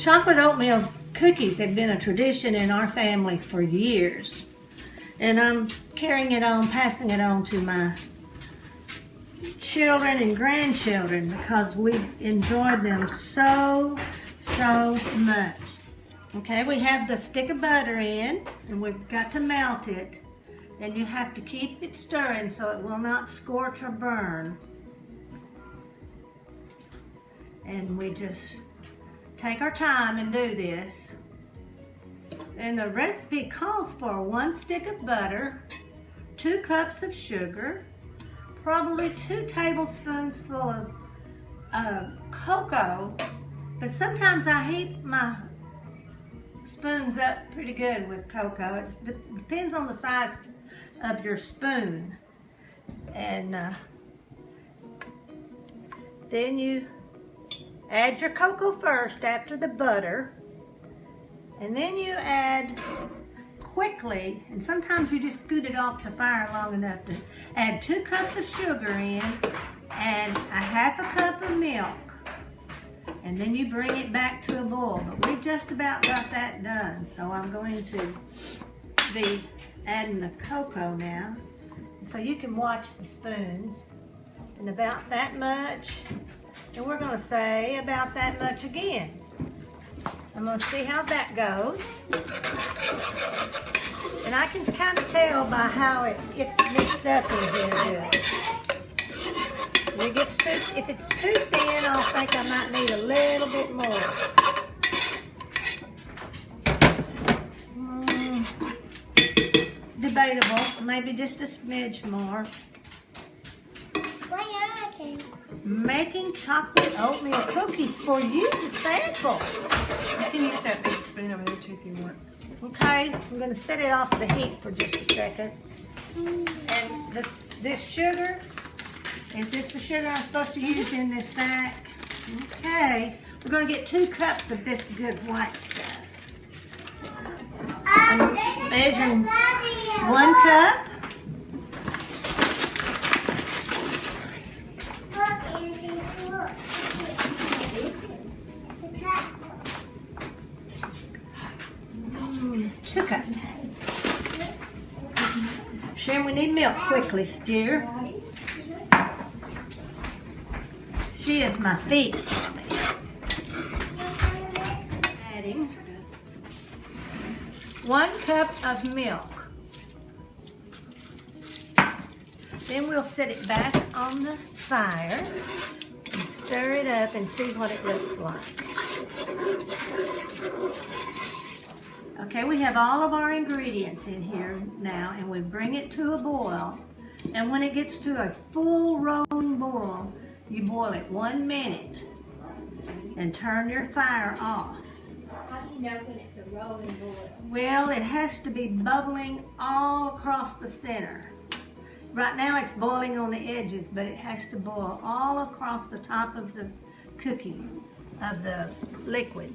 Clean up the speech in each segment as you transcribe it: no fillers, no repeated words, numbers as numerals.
Chocolate oatmeal cookies have been a tradition in our family for years. And I'm carrying it on, passing it on to my children and grandchildren because we've enjoyed them so much. Okay, we have the stick of butter in, and we've got to melt it. And you have to keep it stirring so it will not scorch or burn. And we just take our time and do this. And the recipe calls for 1 stick of butter, 2 cups of sugar, probably 2 tablespoons full of cocoa. But sometimes I heat my spoons up pretty good with cocoa. It depends on the size of your spoon. And then you add your cocoa first after the butter, and then you add quickly, and sometimes you just scoot it off the fire long enough to add 2 cups of sugar in and a ½ cup of milk, and then you bring it back to a boil. But we've just about got that done, so I'm going to be adding the cocoa now, so you can watch the spoons. And about that much. And we're going to say about that much again. I'm going to see how that goes. And I can kind of tell by how it gets mixed up in here good. If it's too thin, I'll think I might need a little bit more. Debatable. Maybe just a smidge more. Making chocolate oatmeal cookies for you to sample. You can use that big spoon over there too if you want. Okay, I'm going to set it off the heat for just a second. And this sugar, is this the sugar I'm supposed to use in this sack? Okay, we're going to get 2 cups of this good white stuff. I'm measuring 1 cup. Two cups. Sharon, we need milk quickly, dear. She is my feet. Adding 1 cup of milk. Then we'll set it back on the fire and stir it up and see what it looks like. Okay, we have all of our ingredients in here now, and we bring it to a boil. And when it gets to a full rolling boil, you boil it 1 minute and turn your fire off. How do you know when it's a rolling boil? Well, it has to be bubbling all across the center. Right now it's boiling on the edges, but it has to boil all across the top of the cookie, of the liquid.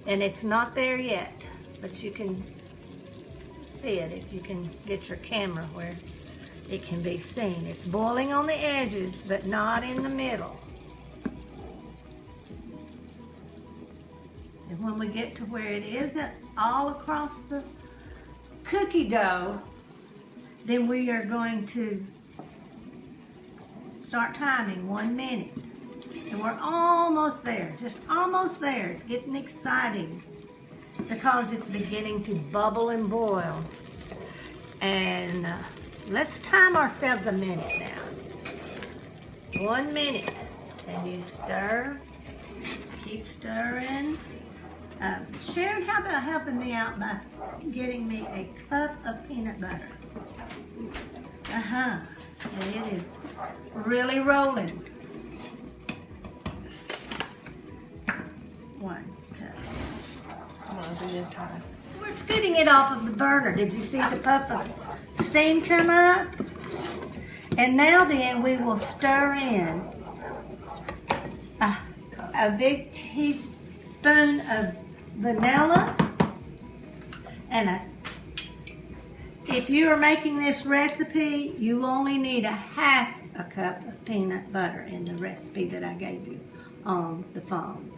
And it's not there yet, but you can see it if you can get your camera where it can be seen. It's boiling on the edges, but not in the middle. And when we get to where it isn't all across the cookie dough, then we are going to start timing 1 minute. And we're almost there, just almost there. It's getting exciting because it's beginning to bubble and boil. And let's time ourselves a minute now. 1 minute. And you stir, keep stirring. Sharon, how about helping me out by getting me a cup of peanut butter? And it is really rolling. 1 cup. Come on, do this time. We're scooting it off of the burner. Did you see the puff of steam come up? And now then we will stir in a big teaspoon of vanilla and if you are making this recipe, you only need a ½ a cup of peanut butter in the recipe that I gave you on the phone.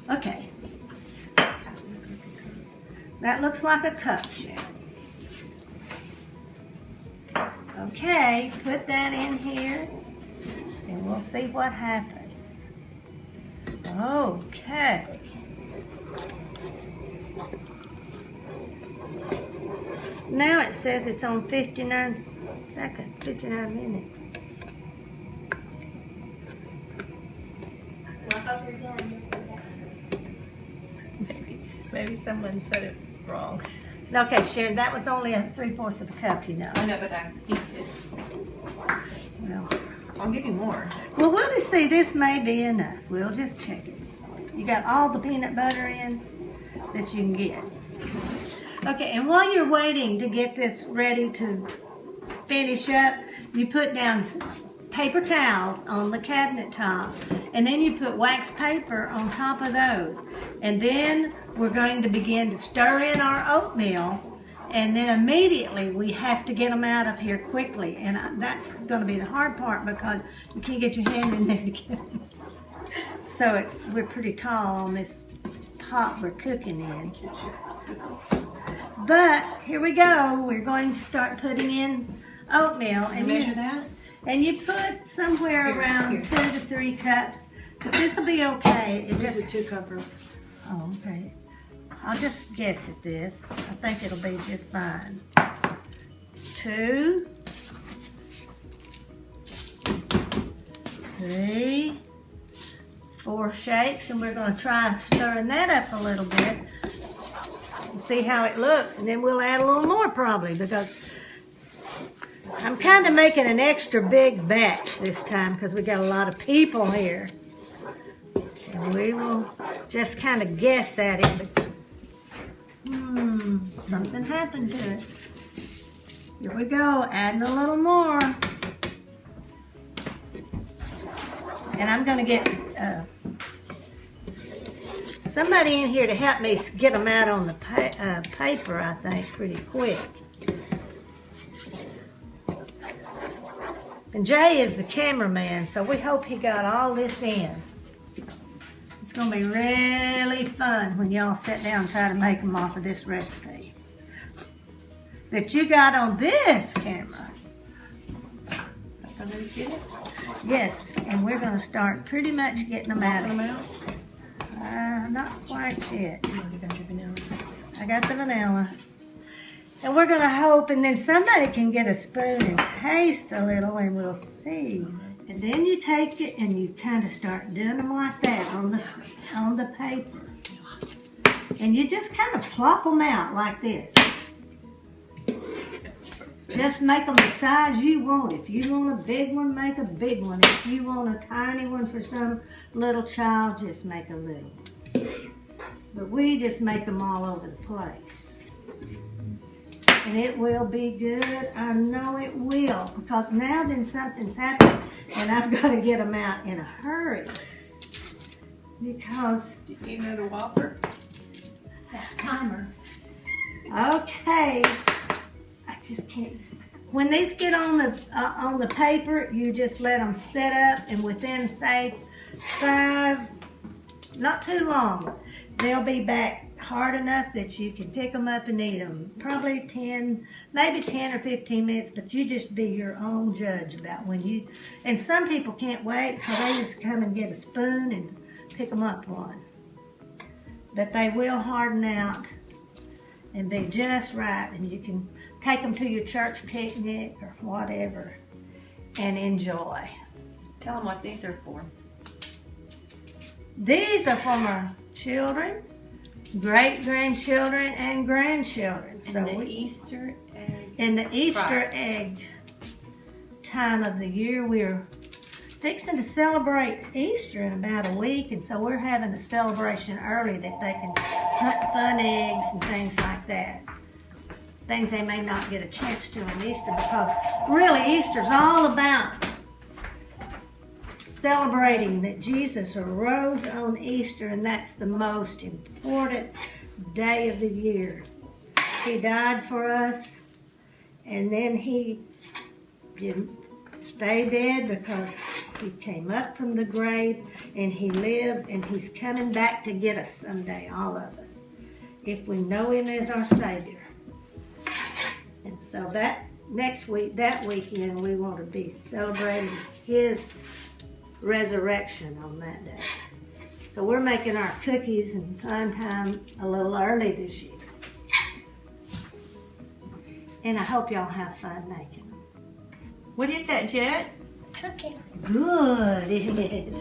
Okay. That looks like a cup, Sharon. Okay, put that in here and we'll see what happens. Okay. Now it says it's on 59 seconds, 59 minutes. Well, I hope you're done. Maybe someone said it wrong. Okay, Sharon, that was only 3/4 of a cup, you know. I know, but I heaped it. Well, I'll give you more. well, we'll just see. This may be enough. We'll just check it. You got all the peanut butter in that you can get. Okay, and while you're waiting to get this ready to finish up, you put down paper towels on the cabinet top, and then you put wax paper on top of those. And then we're going to begin to stir in our oatmeal, and then immediately we have to get them out of here quickly. And that's going to be the hard part because you can't get your hand in there to get them. So we're pretty tall on this pot we're cooking in. But here we go. We're going to start putting in oatmeal. And measure that? And you put somewhere around 2 to 3 cups. But this will be okay. It Just just, a 2-cupper. oh, okay. I'll just guess at this. I think it'll be just fine. 2, 3, 4 shakes, and we're going to try stirring that up a little bit. See how it looks, and then we'll add a little more probably because I'm kind of making an extra big batch this time because we got a lot of people here. And we will just kind of guess at it. But, something happened to it. Here we go, adding a little more. And I'm going to get somebody in here to help me get them out on the paper, I think, pretty quick. And Jay is the cameraman, so we hope he got all this in. It's going to be really fun when y'all sit down and try to make them off of this recipe that you got on this camera. I'm ready to get it? Yes, and we're going to start pretty much getting them out of Them here. out? Not quite yet. You already got your vanilla. I got the vanilla. And we're going to hope, and then somebody can get a spoon and taste a little, and we'll see. And then you take it and you kind of start doing them like that on the paper. And you just kind of plop them out like this. Just make them the size you want. If you want a big one, make a big one. If you want a tiny one for some little child, just make a little. But we just make them all over the place. And it will be good. I know it will. Because now then something's happened and I've got to get them out in a hurry. Because... Do you need another Whopper? Timer. Okay. I just can't. When these get on the paper, you just let them set up, and within say 5, not too long, they'll be back hard enough that you can pick them up and eat them. Probably 10, maybe 10 or 15 minutes, but you just be your own judge about when you. And some people can't wait, so they just come and get a spoon and pick them up one. But they will harden out and be just right, and you can take them to your church picnic or whatever and enjoy. Tell them what these are for. These are for my children, great-grandchildren, and grandchildren. And the Easter egg. In the Easter fries. egg time of the year, we're fixing to celebrate Easter in about a week, and so we're having a celebration early that they can hunt fun eggs and things like that. Things they may not get a chance to on Easter, because really Easter's all about celebrating that Jesus arose on Easter, and that's the most important day of the year. He died for us, and then he didn't stay dead because He came up from the grave, and he lives, and he's coming back to get us someday, all of us, if we know him as our Savior. And so that weekend, we want to be celebrating his resurrection on that day. So we're making our cookies and fun time a little early this year. And I hope y'all have fun making them. What is that, Jet? Cooking. Good, it is.